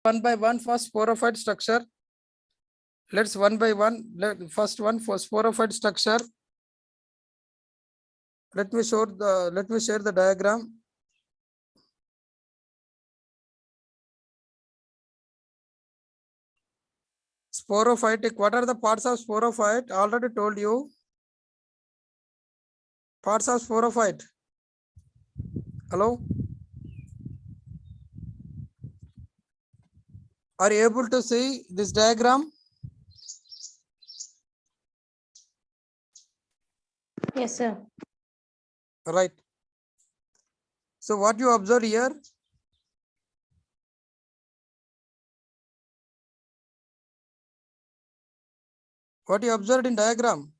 one by one for sporophyte structure. Let's one by one. First one for sporophyte structure. Let me share the diagram. Sporophyte. What are the parts of sporophyte? Already told you. Parts of sporophyte. Hello? Are you able to see this diagram? Yes, sir. Right. So what you observe here? What you observed in diagram?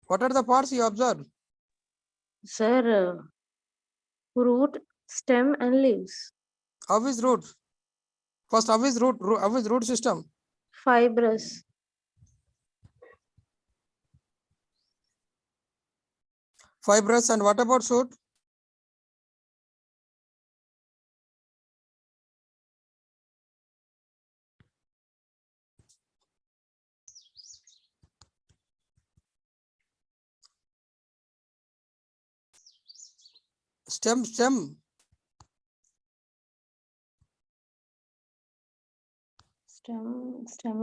What are the parts you observe? Sir, root, stem, and leaves. How is root? First, how is root system? Fibrous. Fibrous. And what about shoot? Stem. Stem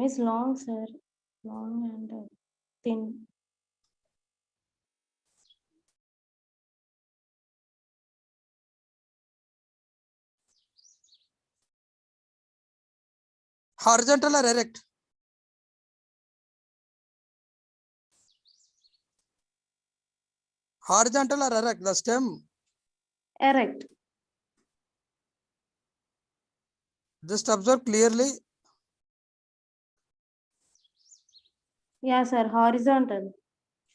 is long, sir. Long and thin. Horizontal or erect? Horizontal or erect? The stem. Erect. Just observe clearly. Yeah, sir. Horizontal.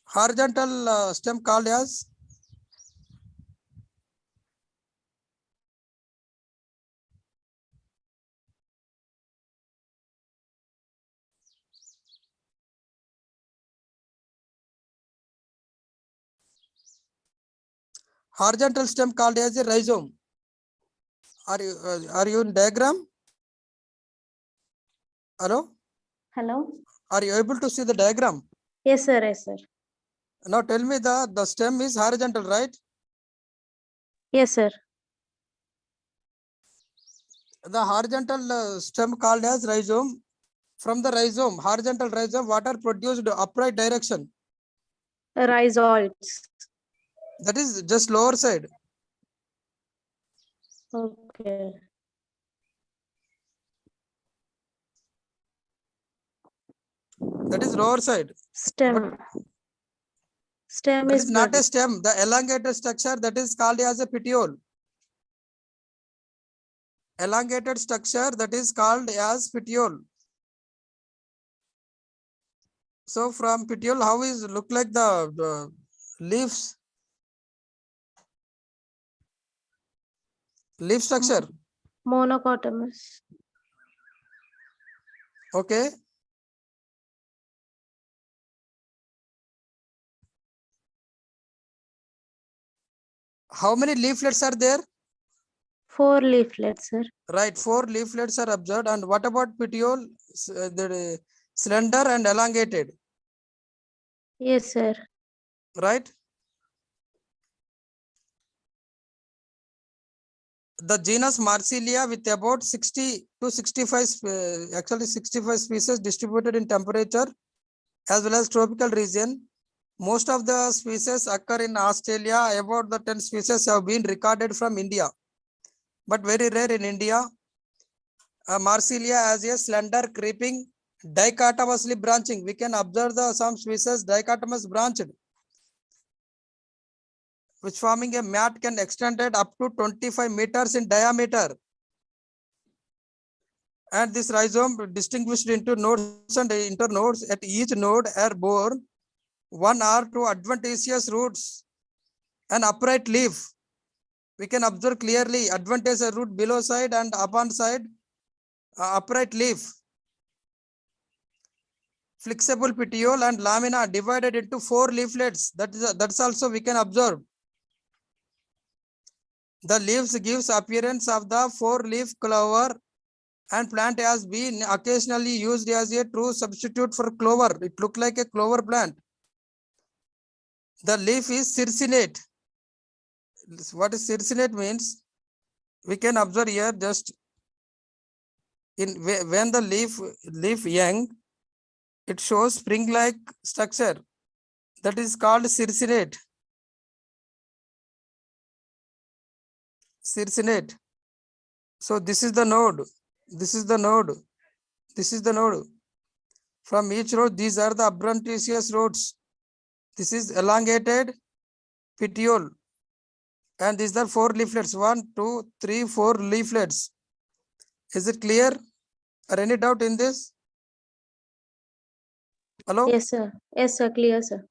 Horizontal stem called as horizontal stem called as a rhizome. Are you in diagram? Hello? Hello? Are you able to see the diagram? Yes, sir. Yes, sir. Now tell me the stem is horizontal, right? Yes, sir. The horizontal stem called as rhizome. From the rhizome, horizontal rhizome, what are produced upright direction? Rhizoids. That is just lower side. Okay. That is lower side. Stem. Stem That is is not body. a stem. The elongated structure that is called as a petiole. Elongated structure that is called as petiole. So from petiole, how is look like the leaves? Leaf structure. Monocotyledonous. Okay. How many leaflets are there? 4 leaflets, sir. Right, 4 leaflets are observed. And what about petiole? The slender and elongated. Yes, sir. Right. The genus Marsilia with about 60 to 65, actually 65 species distributed in temperature as well as tropical region. Most of the species occur in Australia. About the 10 species have been recorded from India, but very rare in India. Marsilia as a slender creeping dichotomously branching. We can observe some species dichotomous branched, which forming a mat can extend it up to 25 meters in diameter. And this rhizome distinguished into nodes and internodes. At each node are borne 1 or 2 adventitious roots, an upright leaf. We can observe clearly adventitious root below side and upon side upright leaf. flexible petiole and lamina divided into 4 leaflets. That's also we can observe. The leaves gives appearance of the 4-leaf clover, and plant has been occasionally used as a true substitute for clover. It look like a clover plant. The leaf is circinate. What is circinate means? We can observe here just in when the leaf young, it shows spring-like structure. That is called circinate. Circinate. So this is the node. This is the node. This is the node. From each node, these are the adventitious rods. This is elongated petiole. And these are 4 leaflets. 1, 2, 3, 4 leaflets. Is it clear? Or any doubt in this? Hello? Yes, sir. Yes, sir. Clear, sir.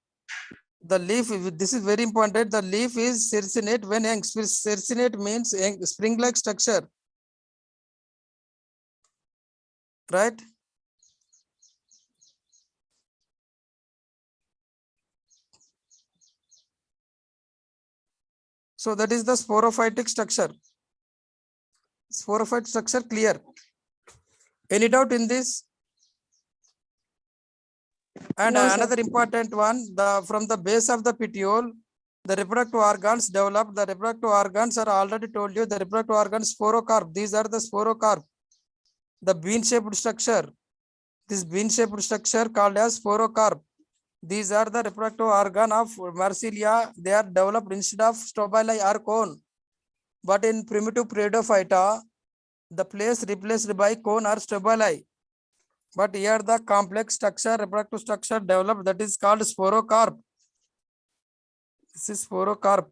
The leaf, this is very important. The leaf is circinate when young. Circinate means young, spring-like structure. Right? So that is the sporophytic structure. Sporophyte structure clear. Any doubt in this? And No, sir. another important one, from the base of the petiole, the reproductive organs developed. The reproductive organs are already told you. The reproductive organs sporocarp. These are the sporocarp. The bean-shaped structure. This bean-shaped structure called as sporocarp. These are the reproductive organ of Marsilia. They are developed instead of stabili or cone. But in primitive Periodophyta, the place replaced by cone or stabili. But here the complex structure, reproductive structure developed, that is called sporocarp. This is sporocarp.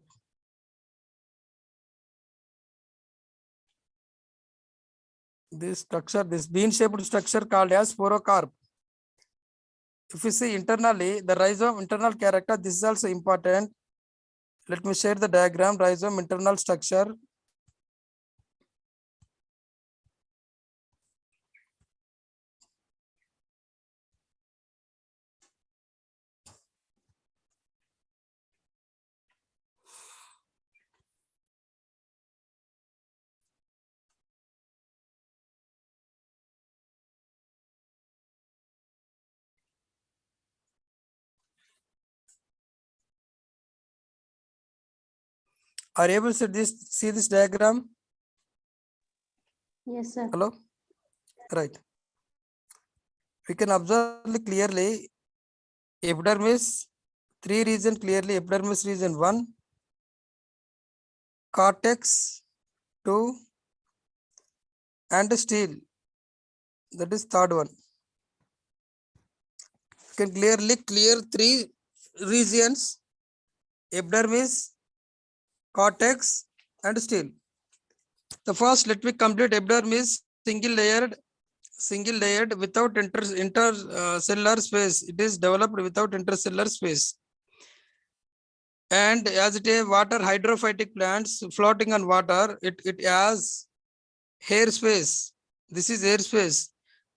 This structure, this bean-shaped structure called as sporocarp. If you see internally, the rhizome internal character, this is also important. Let me share the diagram, rhizome internal structure. Are you able to see this diagram? Yes, sir. Hello? Right. We can observe clearly epidermis, 3 region clearly, epidermis region 1, cortex 2, and steel. That is third one. You can clearly clear 3 regions, epidermis, cortex, and steel. The first, let me complete epidermis, single layered without intercellular space. It is developed without intercellular space. And as it is water hydrophytic plants floating on water, it has air space. This is air space.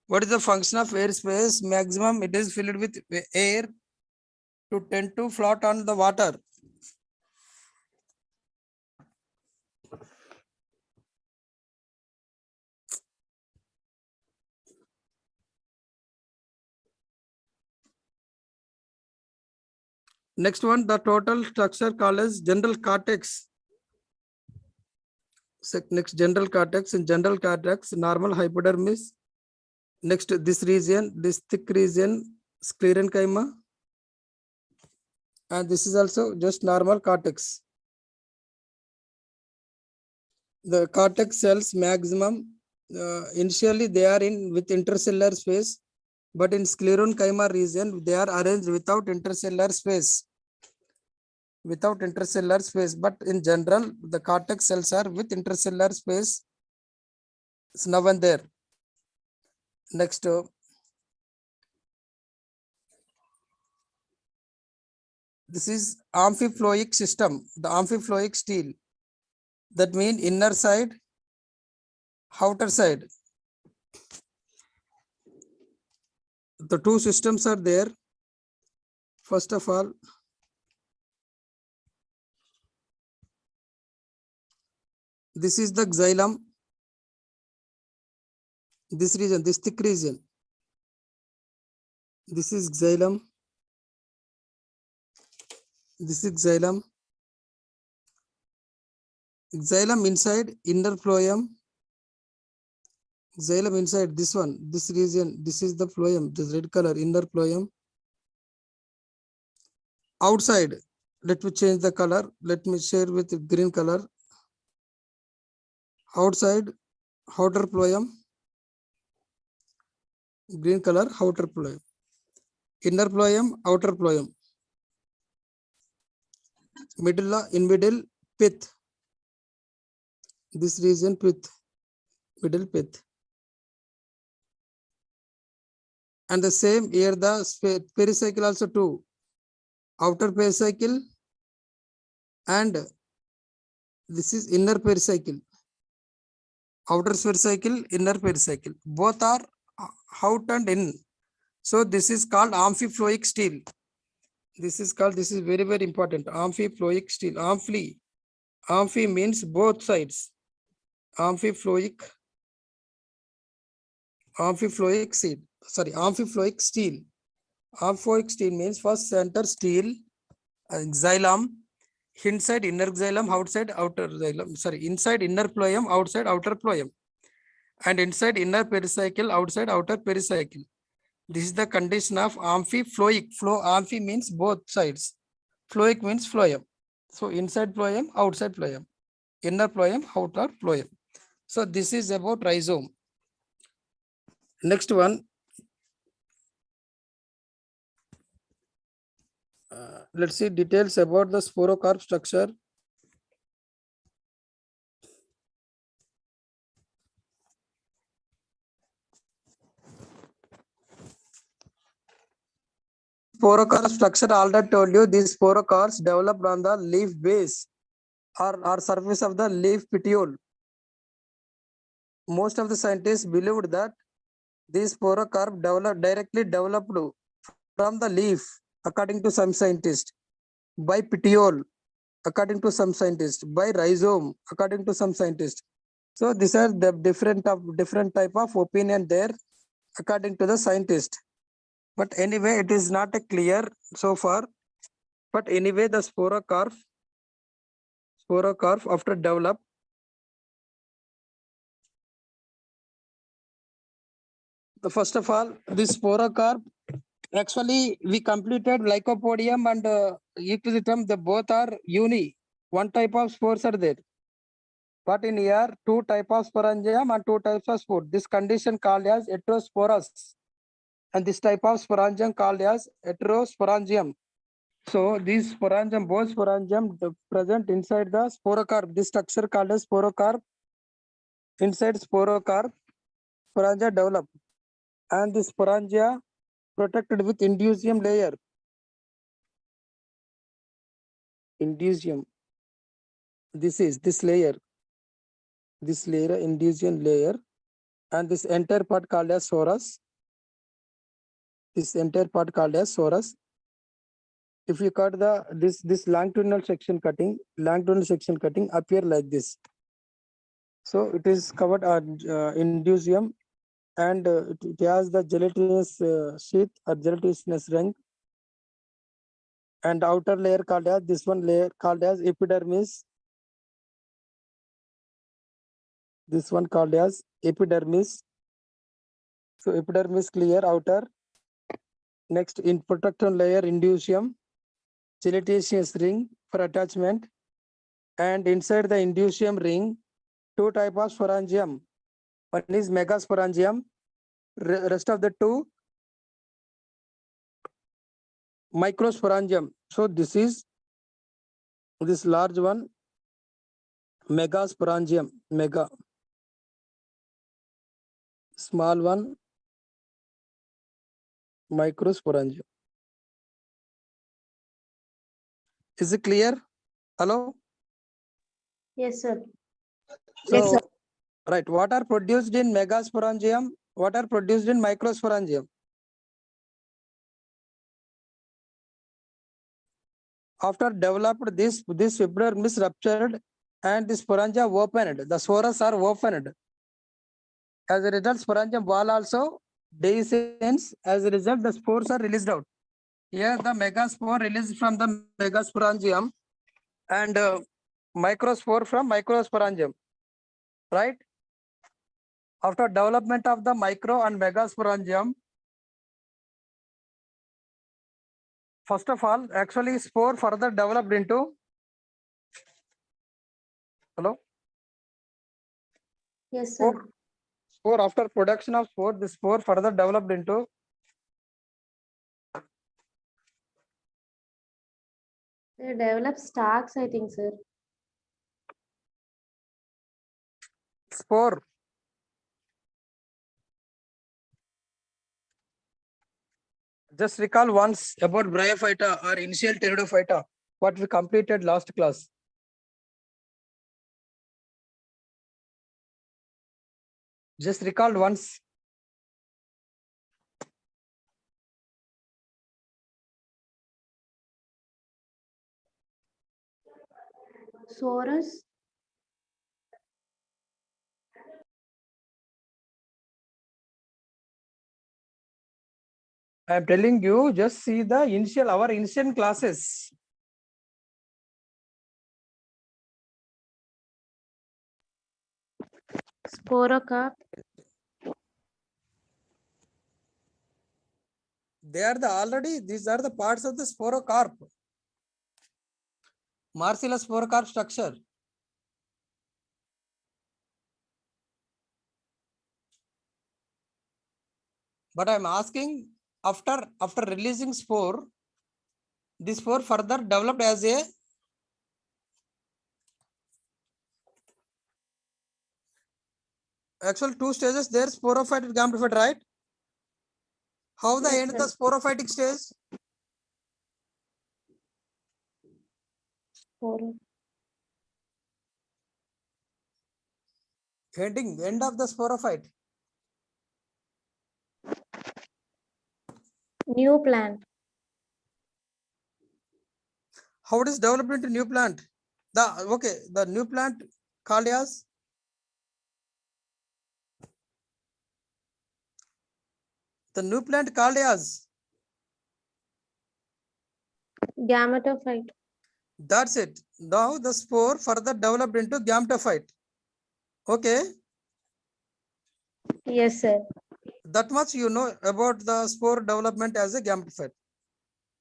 What is the function of air space? Maximum it is filled with air to tend to float on the water. Next one, the total structure called as general cortex. Next, general cortex. In general cortex, normal hypodermis. Next, this region, this thick region, sclerenchyma. And this is also just normal cortex. The cortex cells maximum, initially they are in with intercellular space, but in sclerenchyma region, they are arranged without intercellular space. Without intercellular space, but in general, the cortex cells are with intercellular space. It's now and there. Next, this is amphiploic system, the amphiploic steel. That means inner side, outer side. the two systems are there. First of all, this is the xylem. This region, this thick region. This is xylem. This is xylem. Xylem inside inner phloem. Xylem inside this one, this region, this is the phloem, this red color, inner phloem. Outside, let me change the color. Let me share with green color. Outside, outer phloem. Green color, outer phloem. Inner phloem, outer phloem. In middle, pith. This region, pith. Middle pith. And the same here, the pericycle also too. Outer pericycle and this is inner pericycle. Outer pericycle, inner pericycle. Both are out and in. So this is called amphifloic steel. This is very, very important. Amphifloic steel. Amphi means both sides. Amphifloic steel. Sorry, amphifloic steel. Amphifloic steel means first center steel, xylem, inside inner xylem, outside outer xylem. Sorry, inside inner phloem, outside outer phloem, and inside inner pericycle, outside outer pericycle. This is the condition of amphifloic. Amphi means both sides. Floic means phloem. So inside phloem, outside phloem, inner phloem, outer phloem. So this is about rhizome. Next one. Let's see details about the sporocarp structure. Sporocarp structure, already told you, these sporocarps developed on the leaf base or surface of the leaf petiole. Most of the scientists believed that these sporocarp directly developed from the leaf, according to some scientists, by petiole, according to some scientists, by rhizome, according to some scientists. So these are the different type of opinion there, according to the scientist. But anyway, it is not a clear so far. But anyway, the sporocarp after develop, the first of all, this sporocarp, actually we completed lycopodium and ecdysium. The both are uni. One type of spores are there. But in here, two type of sporangium and two types of spore. This condition called as heterosporous. And this type of sporangium called as heterosporangium. So these sporangium, both sporangium present inside the sporocarp. This structure called as sporocarp. Inside sporocarp, sporangia develop. And this sporangia protected with indusium layer. Indusium. This is this layer. This layer, indusium layer. And this entire part called as sorus. This entire part called as sorus. If you cut this longitudinal section cutting appear like this. So it is covered on indusium, and it has the gelatinous sheath or gelatinous ring, and outer layer called as this one layer called as epidermis. This one called as epidermis. So epidermis clear outer. Next, in protective layer indusium, gelatinous ring for attachment, and inside the indusium ring, two type of sporangium. One is megasporangium, rest of the two microsporangium. So this is this large one, megasporangium, mega. Small one, microsporangium. Is it clear? Hello? Yes, sir. So, Yes, sir. right, what are produced in megasporangium? What are produced in microsporangium? After developed, this epidermis is ruptured and the sporangia opened. The spores are opened. As a result, sporangium wall also descends. As a result, the spores are released out. Here, the megaspore released from the megasporangium and microspore from microsporangium. Right? After development of the micro and megasporangium, first of all, actually spore further developed into. Hello? Yes, sir. Spore after production of spore, the spore further developed into They develop stalks, I think, sir. spore. Just recall once about bryophyta or initial pteridophyta, what we completed last class. Just recall once. Sorus. I am telling you, just see the initial, our initial classes. Sporocarp. They are the already, these are the parts of the sporocarp. Marcellus sporocarp structure. But I am asking, after releasing spore, this spore further developed as a actual two stages there, sporophyte and gametophyte, right? How the Yes, end sir. the sporophytic stage? Sporo. End of the sporophyte. New plant. How it is developed into new plant? The new plant called as Gametophyte. that's it. Now the spore further developed into gametophyte. Okay, Yes, sir. that much you know about the spore development as a gametophyte.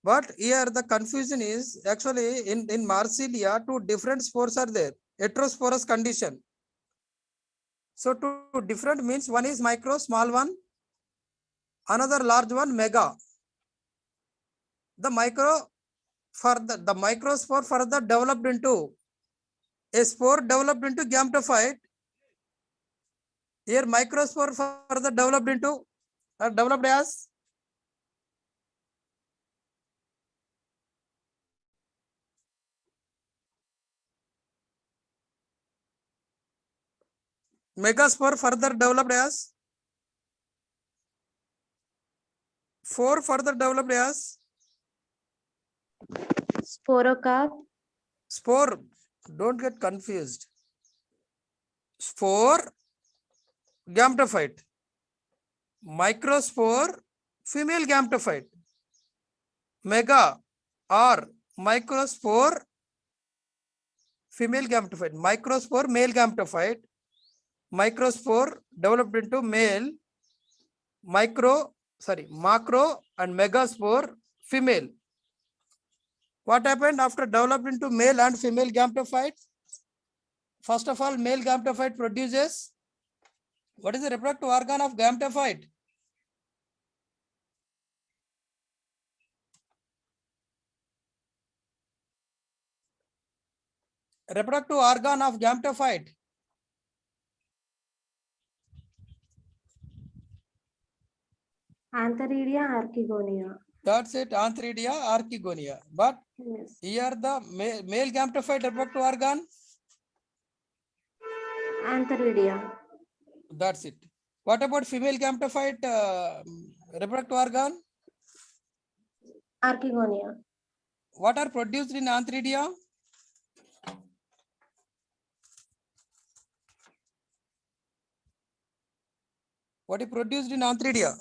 But here the confusion is actually in Marsilia, two different spores are there. Heterosporous condition. So two different means one is micro, small one, another large one, mega. The microspore further developed into a spore developed into gametophyte. Here microspore further developed into developed as megaspore further developed as Sporocarp. spore. Don't get confused. Spore gametophyte, microspore female gametophyte, mega or microspore female gametophyte, microspore male gametophyte, microspore developed into male, macro and megaspore female. What happened after developed into male and female gametophyte? First of all, male gametophyte produces, what is the reproductive organ of gametophyte? Reproductive organ of gametophyte. Antheridia archegonia. That's it, Antheridia archegonia. But Yes. here the male gametophyte reproductive organ. Antheridia. That's it. What about female gametophyte reproductive organ? Archegonia. What are produced in antheridia? What is produced in antheridia?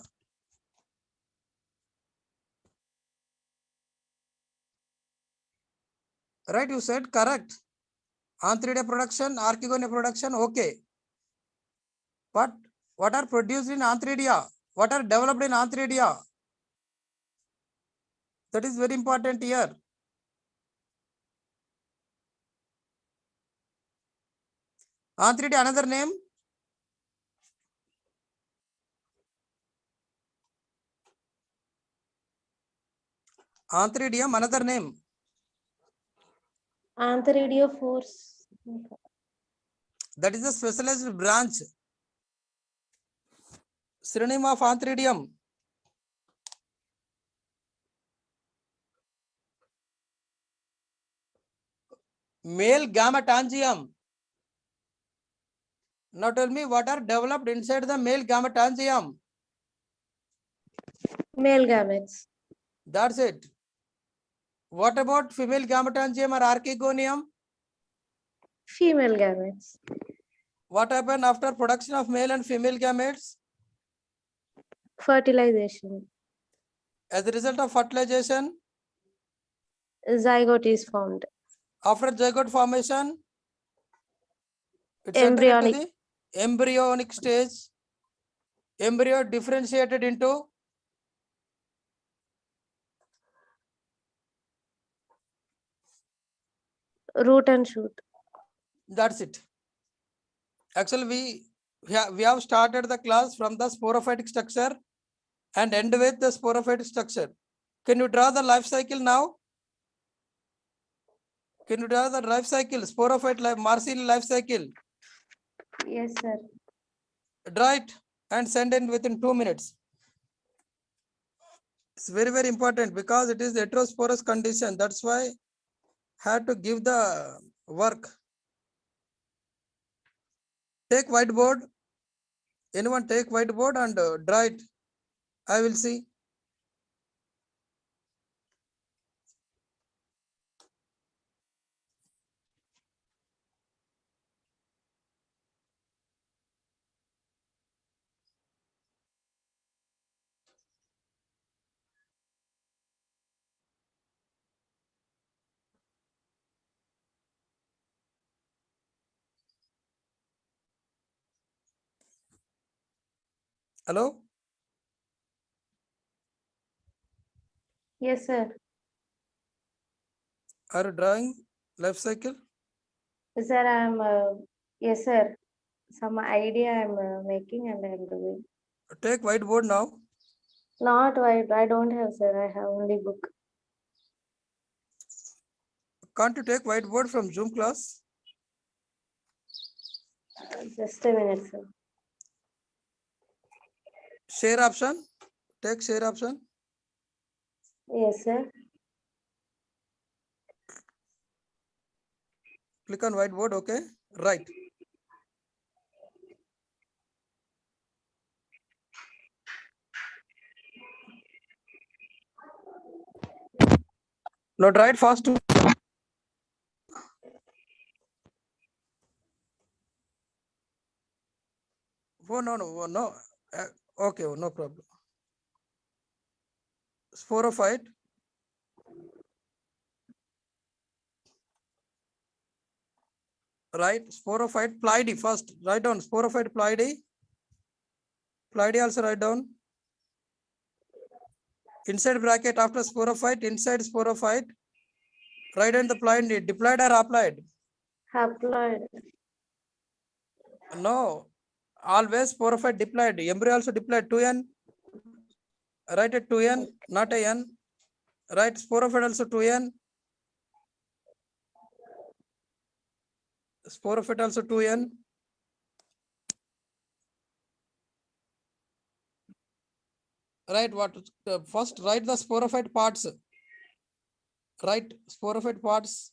Right, you said correct. Antheridia production, archegonia production, okay. But what are produced in antheridia? What are developed in antheridia? That is very important here. Antheridia, another name? Antheridium, another name. Antheridiophoros. That is a specialized branch. Synonym of antheridium. Male gametangium. Now tell me what are developed inside the male gametangium. Male gametes. That's it. What about female gametangium or archegonium? Female gametes. What happened after production of male and female gametes? Fertilization. As a result of fertilization, Zygote is formed. after zygote formation, it's entered into Embryonic. the embryonic stage. Embryo differentiated into Root and shoot. that's it. Actually, we have started the class from the sporophytic structure and end with the sporophytic structure. Can you draw the life cycle now? Can you draw the life cycle, sporophyte life, Marcel life cycle? Yes, sir. Draw it and send in within 2 minutes. It's very, very important because it is the heterosporous condition. That's why I had to give the work. Take whiteboard. Anyone take whiteboard and draw it. I will see. Hello? Yes, sir. Are you drawing life cycle? Sir, I'm, yes, sir. Some idea I'm making and I'm doing. Take whiteboard now. Not white. I don't have, sir. I have only book. Can't you take whiteboard from Zoom class? Just a minute, sir. Share option. Take share option. Yes, sir. Click on whiteboard. Okay. Right. Now try it fast. Oh, no. Okay, no problem. Sporophyte. Right. Sporophyte. Pleidy first. Write down. Sporophyte pleidy. Pleidy also write down. Inside bracket after sporophyte. Inside sporophyte. Write down the pleidy. Diploid or applied? Haploid. No. Always sporophyte diploid. Embryo also diploid. 2n. Write it 2n, not a n. Right. Sporophyte also 2n. Sporophyte also 2n. Right. What? First write the sporophyte parts. Write sporophyte parts.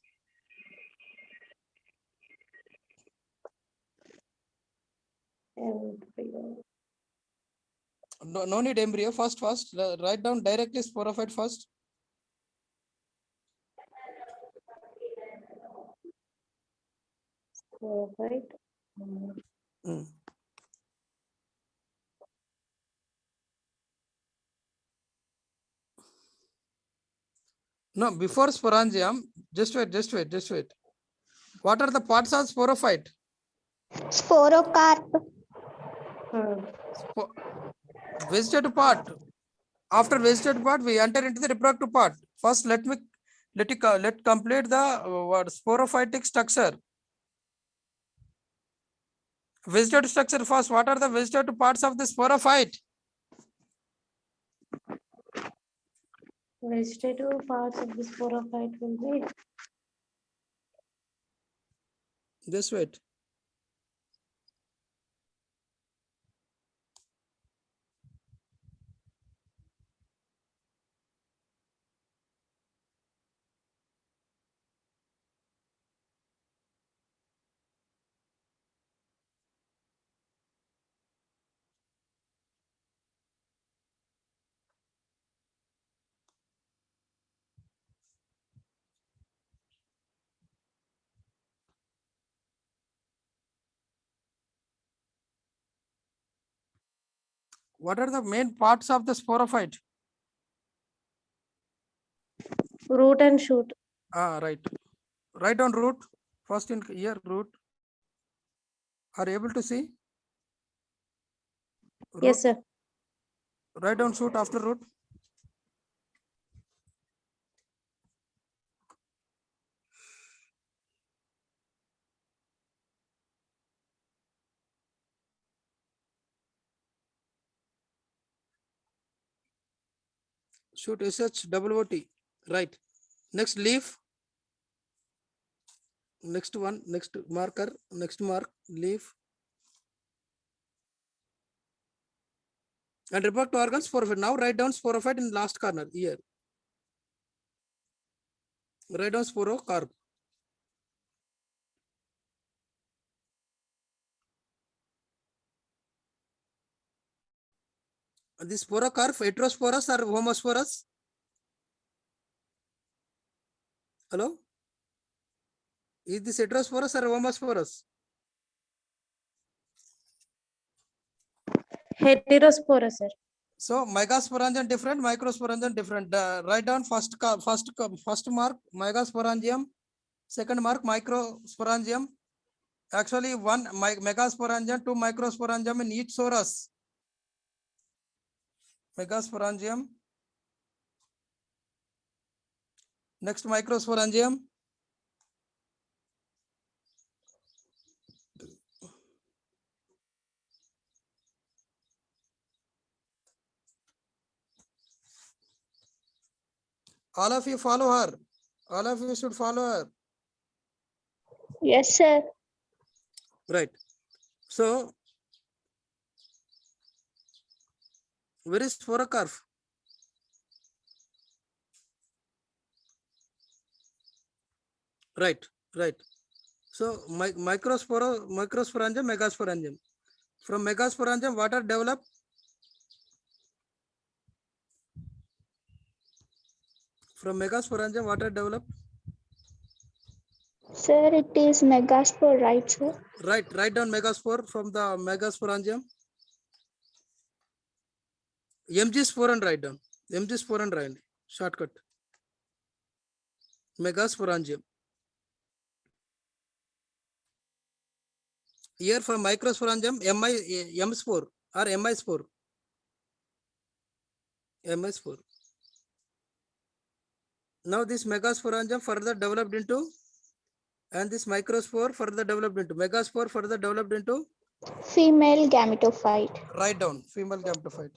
Embryo. No need embryo. First. Write down directly sporophyte first. Right. Mm. No, before sporangium, just wait. What are the parts of sporophyte? Sporocarp. Spo- Vegetative part. After vegetative part, we enter into the reproductive part. First, let complete the sporophytic structure. Vegetative structure first. What are the vegetative parts of the sporophyte? Vegetative parts of the sporophyte will be Just wait. What are the main parts of the sporophyte? root and shoot. Right. Write down root. First in here, root. Are you able to see? Root. Yes, sir. Write down shoot after root. Shoot SHOOT. Right. Next leaf. Next one. Next marker. Next mark. Leaf. And reproductive organs sporophyte. Now write down sporophyte in last corner here. Write down sporocarp. This sporocarp heterosporous or homosporous? Hello? Is this heterosporous or homosporous? Heterosporous, sir. So megasporangium different, microsporangium different. Write down first mark megasporangium, second mark microsporangium. Actually, one megasporangium, two microsporangium in each sorus. Megasporangium. Next microsporangium. All of you follow her. All of you should follow her. Yes, sir. Right. So, where is sporocarp? Right. So, microsporangium, megasporangium. From megasporangium, what are developed? From megasporangium, what are developed? Sir, it is megaspore, right, sir? Right. Write down megaspore from the megasporangium. MG spore and write down. MG spore and write. Shortcut. Megasporangium. Here for microsporangium, M spore or MI spore. MI spore. Now this megasporangium further developed into, and this microspore further developed into, megaspore further developed into. Female gametophyte. Write down female gametophyte.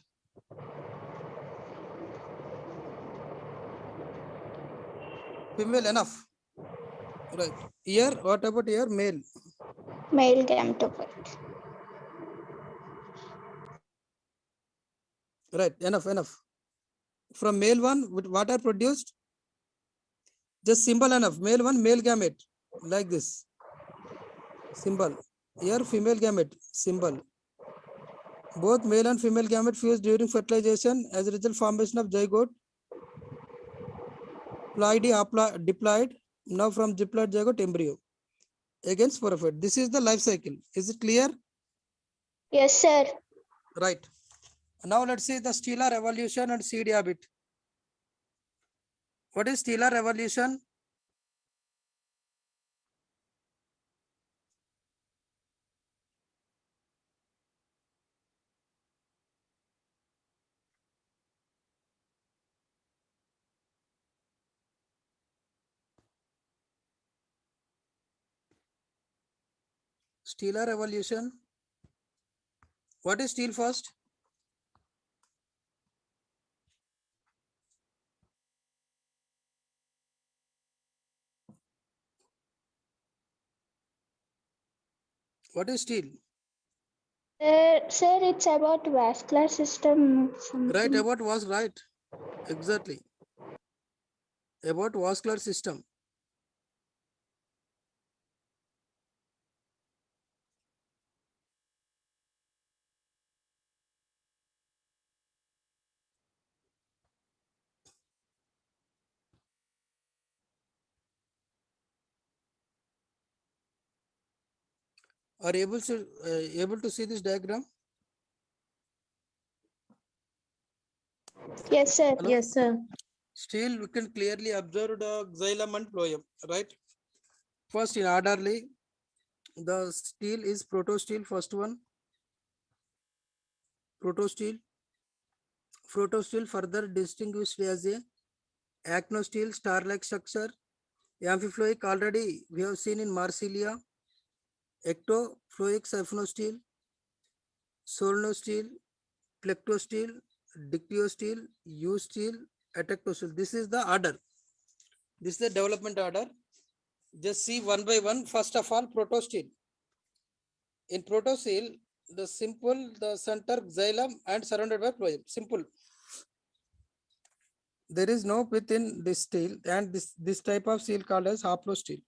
Female enough. Right. Here, what about here? Male. Male gametophyte. Right. Enough. From male one, what are produced? Just symbol enough. Male one, male gamete. Like this. Symbol. Here, female gamete. Symbol. Both male and female gamete fuse during fertilization. As a result, formation of zygote. Ploidy diploid. Now from diploid zygote embryo. again sporophyte. This is the life cycle. Is it clear? Yes, sir. Right. Now let's see the stellar evolution and seed habit. What is stellar evolution? Stellar evolution. What is steel first? What is steel? Sir, it's about vascular system. Right, Something. about was right. Exactly. About vascular system. Are able to see this diagram? Yes, sir. Hello? Yes, sir. Still, we can clearly observe the xylem and phloem, right? First, in orderly, the steel is protosteel. First one, protosteel. Protosteel further distinguished as a actinosteel star-like structure. Amphiploic already we have seen in Marsilia. Ectoploic saphenosteel, solnosteel, plectosteel, dictyosteel, U-steel, atectosteel. This is the order. This is the development order. Just see one by one. First of all, protosteel. In protosteel, the center xylem and surrounded by phloem. Simple. There is no pith in this steel, and this type of steel called as haplosteel.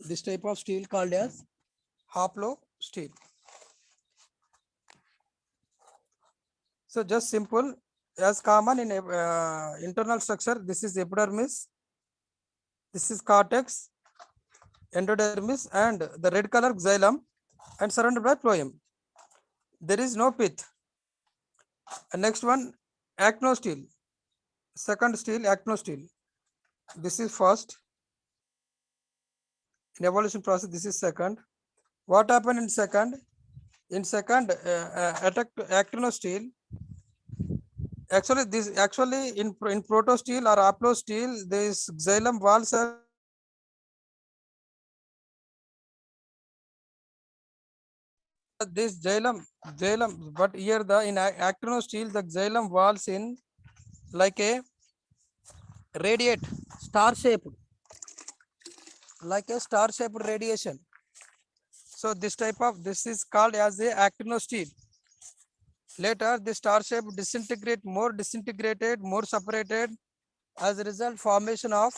This type of steel called as haplosteel. So just simple, as common in internal structure, this is epidermis, this is cortex, endodermis, and the red color xylem, and surrounded by phloem. There is no pith. And next one, actinosteel. Second steel, actinosteel. This is first. In evolution process, this is second. What happened in second? In second, actinosteel. Actually in protosteel or haplosteel, this xylem walls are this xylem, but here the in actinosteel the xylem walls in like a radiate star shaped, like a star shaped radiation. So this is called as a actinosteel. Later the star shape disintegrated, more separated. As a result, formation of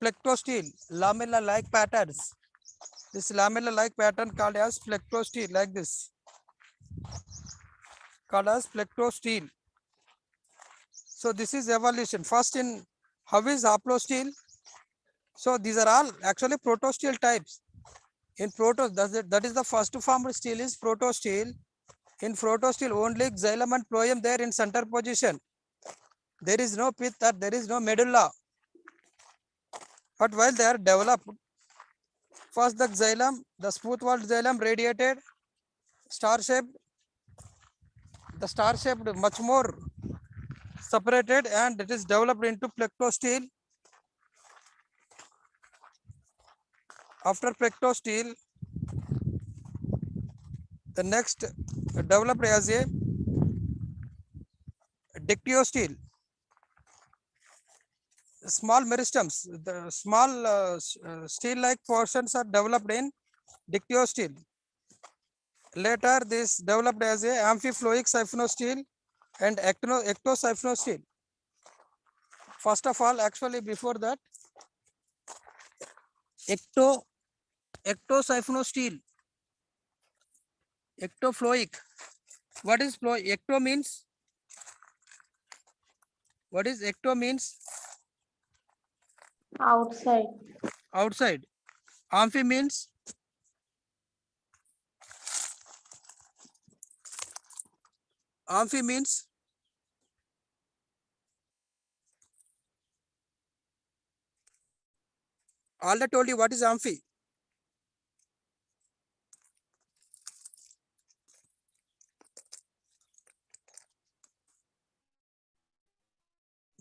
plectosteel, lamella like patterns. This lamella like pattern called as plectosteel, like this, called as plectosteel. So this is evolution. First in how is haplosteel? So these are all actually protosteel types. In that is the first formed steel is protosteel. In protosteel only xylem and phloem there in center position. There is no pith or there is no medulla. But while they are developed, first the xylem, the smooth walled xylem radiated, star shaped, the star shaped much more separated, and it is developed into plectosteel. After plectosteel, the next developed as a dictyosteel. Small meristems, the small steel-like portions are developed in dictyosteel. Later, this developed as a amphiploic saphenosteel and ectosaphenosteel. First of all, actually before that, ecto ectosaphenosteel, ectoploic. What is ploic? Ecto means What is ecto means? Outside. Outside. Amphi means? Amphi means? Already told you what is amphi.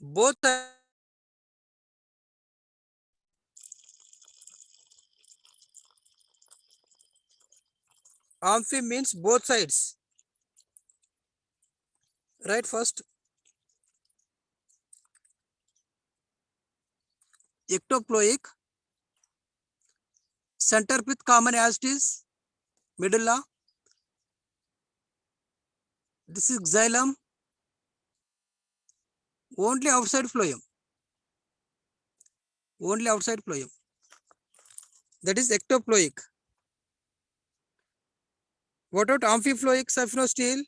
Both amphi means both sides. Right, first. Ectoploic. Center with common as it is. Medulla. This is xylem. Only outside phloem. Only outside phloem. That is ectoploic. What about amphiploic saphenostele?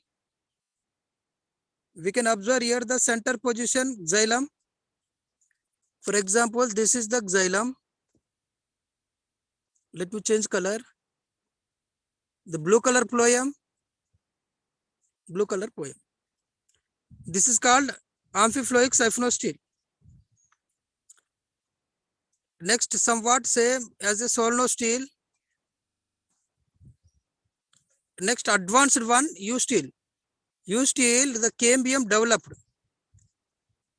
We can observe here the center position xylem. For example, this is the xylem. Let me change color. The blue color phloem. Blue color phloem. This is called amphiploic saphenostele. Next, somewhat same as a solnostele. Next, advanced one, U-stele. U-stele, the cambium developed.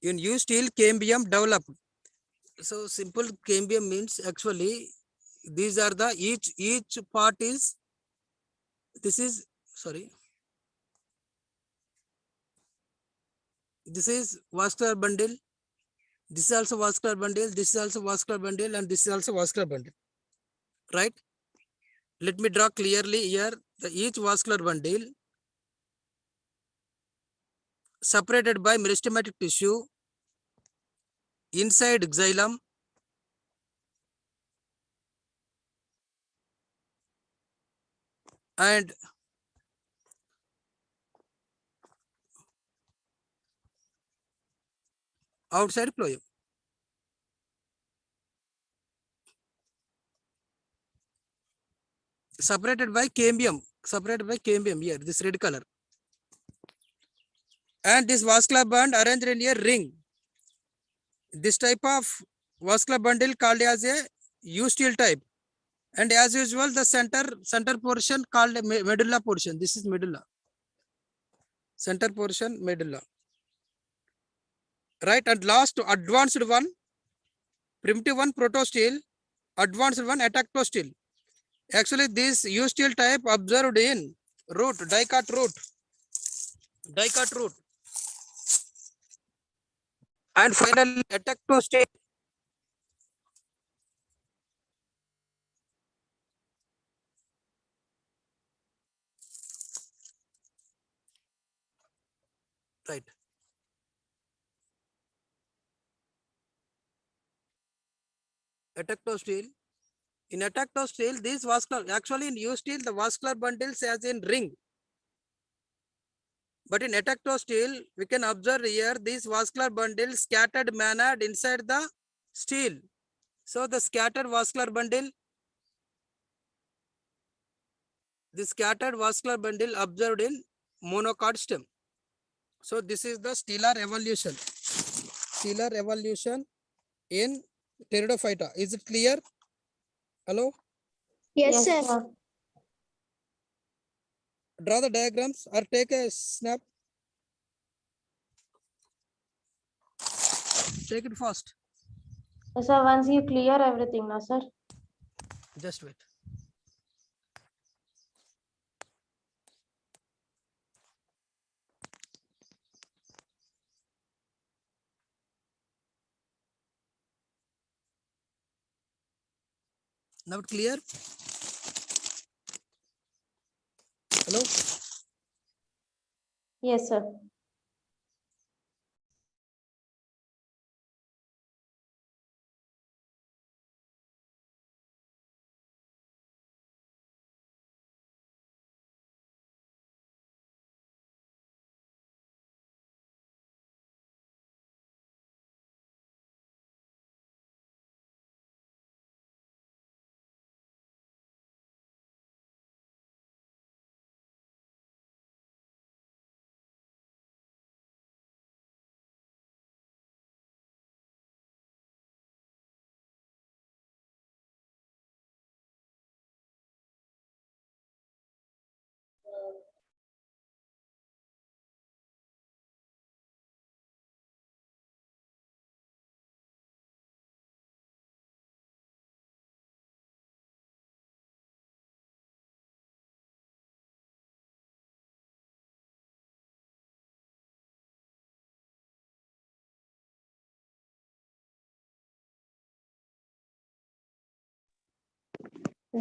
In U-stele, cambium developed. So simple cambium means actually these are the each part is this is sorry. This is vascular bundle. This is also vascular bundle. This is also vascular bundle, and this is also vascular bundle. Right? Let me draw clearly here. The each vascular bundle separated by meristematic tissue inside xylem and outside phloem. Separated by cambium. Separated by cambium here, this red color. And this vascular band arranged in a ring. This type of vascular bundle called as a U-stele type. And as usual, the center portion called medulla portion. This is medulla. Center portion, medulla. Right, and last advanced one, primitive one, protostele, advanced one, atactostele. Actually, this U-stele type observed in root, dicot root. Dicot root. And finally, atactostele. Right. Atactostele. In atactostele, this vascular, actually in U-stele, the vascular bundles as in ring. But in atactostele, we can observe here these vascular bundles scattered mannered inside the stele. So the scattered vascular bundle, the scattered vascular bundle observed in monocot stem. So this is the stellar evolution. Stellar evolution in pteridophyta. Is it clear? Hello? Yes, sir. sir. Draw the diagrams or take a snap. Take it fast. Sir, once you clear everything, no, sir? Just wait. Now it clear? Hello? Yes, sir.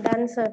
Done, sir.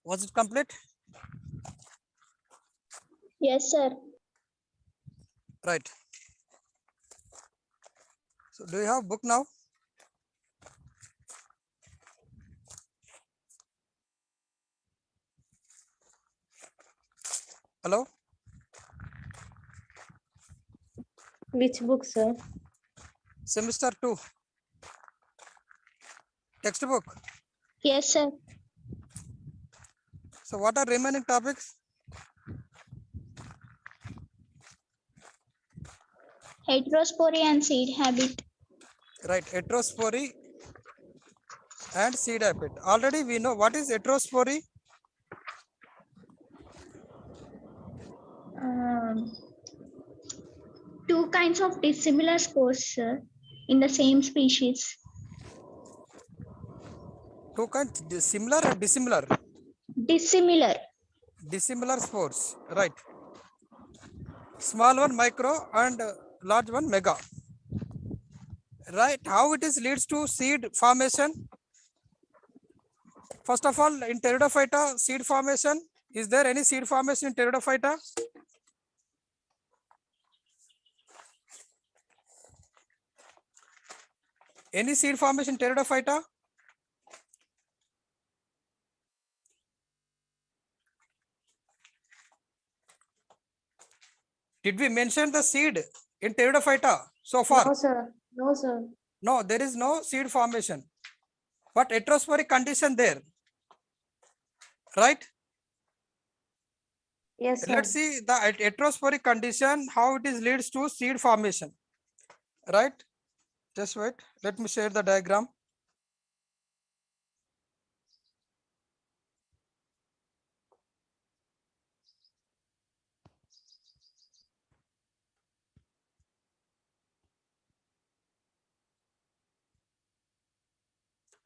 Was it complete? Yes, sir. Right. So do you have book now? Hello? Which book, sir? Semester 2. Textbook. Yes, sir. So what are remaining topics? Heterospory and seed habit. Right. Heterospory and seed habit. Already we know what is heterospory. Um, Two kinds of dissimilar spores, sir, in the same species. Two kinds, similar or dissimilar? Dissimilar. Dissimilar spores. Right. Small one micro and large one mega. Right. How it is leads to seed formation? First of all, in Pteridophyta, seed formation. Is there any seed formation in Pteridophyta? Any seed formation in Pteridophyta? Did we mention the seed in Pteridophyta so far? No, sir. No, sir. No, there is no seed formation. But heterosporic condition there, right? Yes, sir. Let's see the heterosporic condition, how it is leads to seed formation, right? Just wait, let me share the diagram.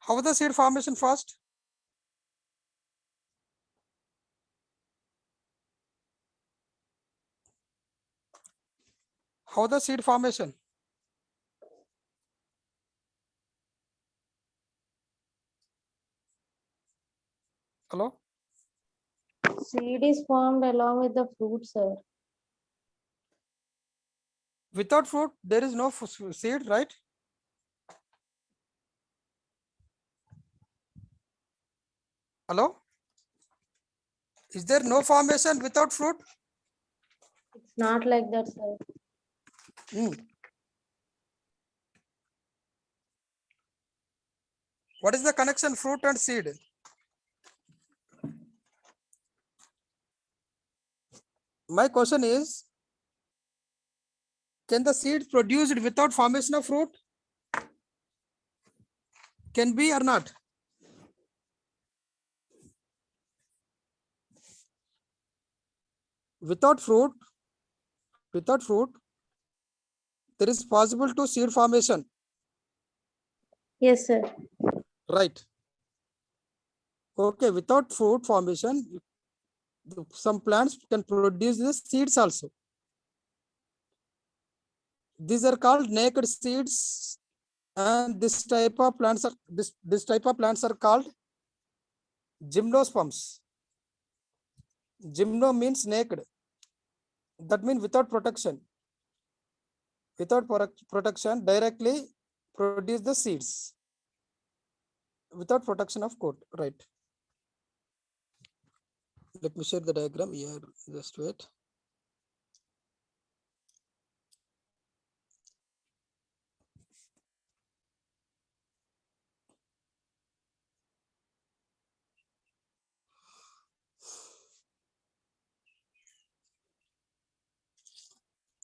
How the seed formation first? How the seed formation? Hello? Seed is formed along with the fruit, sir. Without fruit, there is no seed, right? Hello? Is there no formation without fruit? It's not like that, sir. Hmm. What is the connection fruit and seed? My question is, can the seed produced without formation of fruit? Can be or not? Without fruit, there is possible to seed formation, Yes, sir. right? Okay, without fruit formation, some plants can produce the seeds also. These are called naked seeds, and this type of plants are called gymnosperms. Gymno means naked. That means without protection. Without protection, directly produce the seeds. Without protection of coat, right? Let me share the diagram here. Just wait.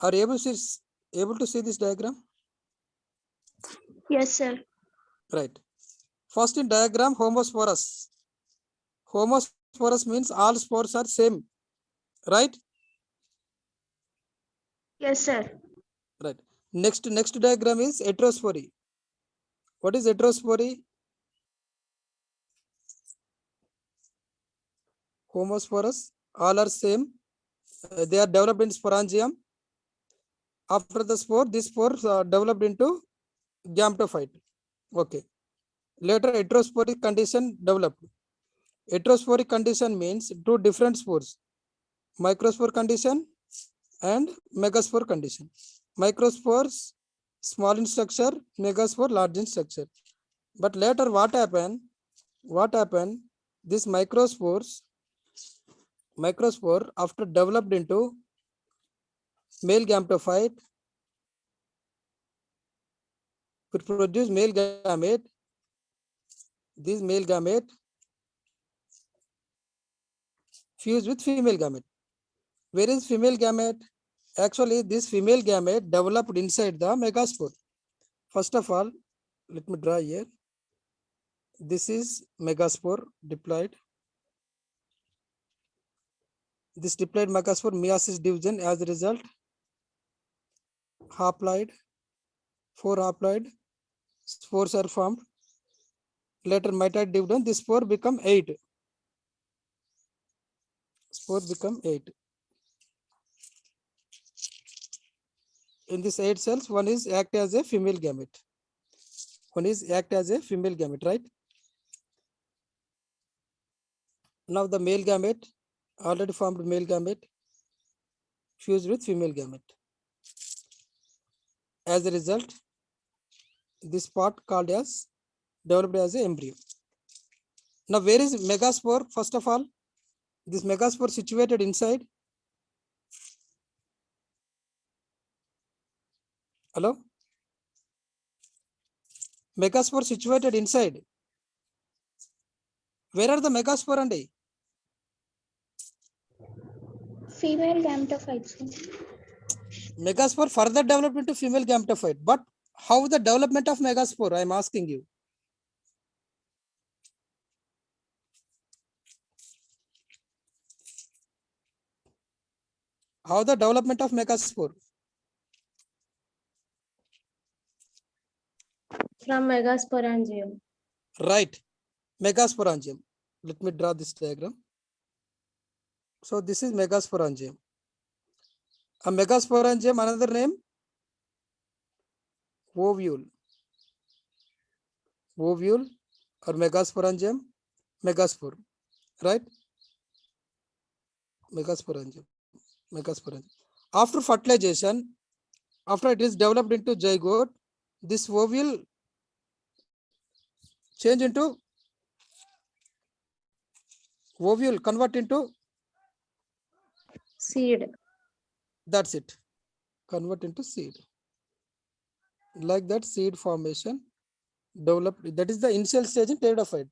Are you able to see this diagram? Yes, sir. Right. First in diagram, homosporous. Homosporous means all spores are same, right? Yes, sir. Right. Next diagram is heterospory. What is heterospory? Homosporous, all are same. They are developed in sporangium. After the spore, these spores are developed into gametophyte. Okay. Later, heterosporic condition developed. Heterosporic condition means two different spores: microspore condition and megaspore condition. Microspores small in structure, megaspore large in structure. But later, what happened? These microspore after developed into male gametophyte will produce male gamete. This male gamete fuse with female gamete. Where is female gamete? Actually, this female gamete developed inside the megaspore. First of all, let me draw here. This is megaspore diploid. This diploid megaspore meiosis division, as a result, haploid, 4 haploid spores are formed. Later mitoid division, this spore become 8. Spore become 8. In this 8 cells, one is act as a female gamete. Right? Now the male gamete, already formed male gamete, fused with female gamete. As a result, this part called as developed as an embryo. Now, where is megaspore? First of all, this megaspore situated inside. Hello? Megaspore situated inside. Where are the megaspore and I? Female gametophytes. Megaspore further developed into female gametophyte. But how the development of megaspore? I am asking you. How the development of megaspore? From megasporangium. Right. Megasporangium. Let me draw this diagram. So this is megasporangium. A megasporangium, another name, ovule. Ovule or megasporangium, megaspore. Right? Megasporangium. After fertilization, after it is developed into zygote, this ovule change into ovule, convert into Seed. that's it. Convert into seed. Like that, seed formation developed. That is the initial stage in pteridophyte.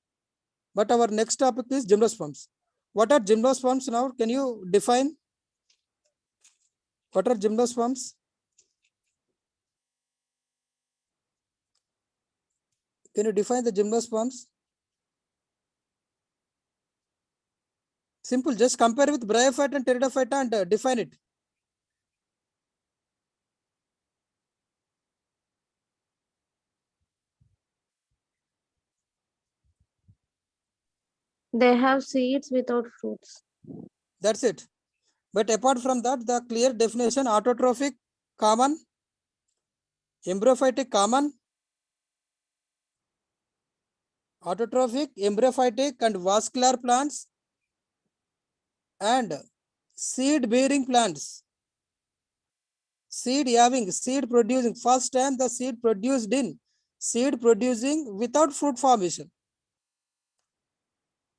But our next topic is gymnosperms. What are gymnosperms now? Can you define? What are gymnosperms? Can you define the gymnosperms? Simple, just compare with bryophyta and pteridophyta and define it. They have seeds without fruits. That's it. But apart from that, the clear definition: autotrophic, common; embryophytic, common; autotrophic, embryophytic, and vascular plants, and seed-bearing plants. Seed having, seed producing. First time the seed produced in, seed producing without fruit formation.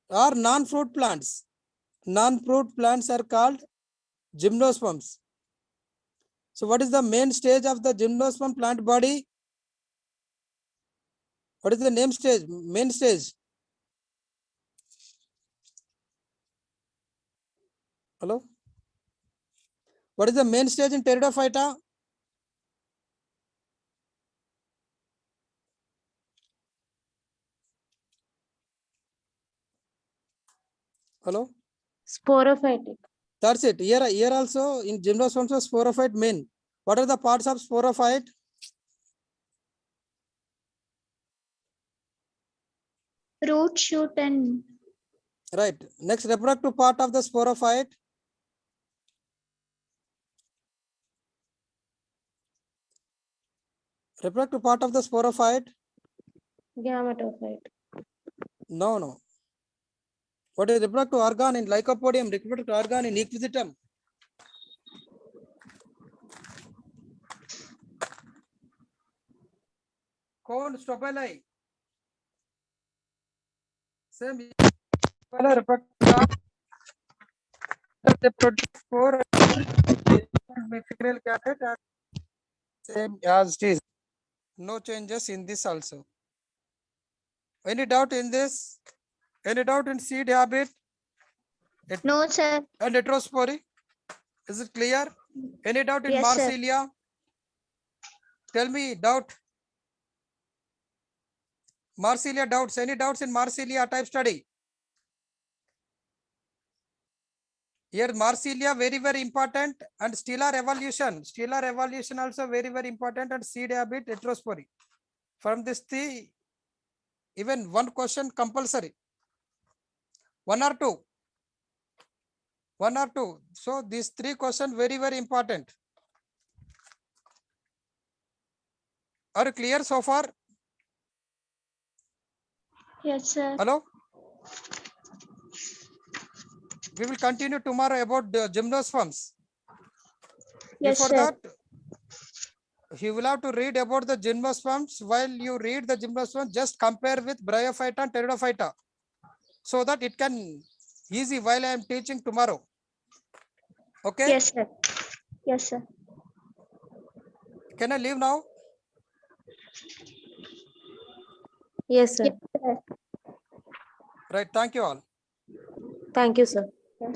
Or non-fruit plants. Non-fruit plants are called gymnosperms. So what is the main stage of the gymnosperm plant body? What is the name stage, main stage? Hello? What is the main stage in pteridophyta? Hello? Sporophytic. That's it. Here also in gymnosperms are sporophyte main. What are the parts of sporophyte? Root, shoot, and Right. Next, reproductive part of the sporophyte. Reproductive part of the sporophyte. Gametophyte. No. What is reproductive organ in Lycopodium? Reproductive organ in Equisetum. Cone stropili. Same. Reproductive. They produce spore and female cadet are same as it is. No changes in this also. Any doubt in this? Any doubt in seed habit no, sir. and heterospory? Is it clear? Any doubt in Yes, sir. Marsilia? Tell me doubt. Marsilia doubts. Any doubts in Marsilia type study? Here Marsilia very important, and stellar evolution. Stellar evolution also very important, and seed habit heterospory. From this three, even one question compulsory. One or two. So these three questions very important. Are you clear so far? Yes, sir. Hello? We will continue tomorrow about the gymnosperms. Yes, Before sir. that, you will have to read about the gymnosperms. While you read the gymnosperms, just compare with bryophyta and pteridophyta, so that it can easy while I am teaching tomorrow. Okay? Yes, sir. Yes, sir. Can I leave now? Yes, sir. Yes, sir. Right. Thank you all. Thank you, sir. Yeah.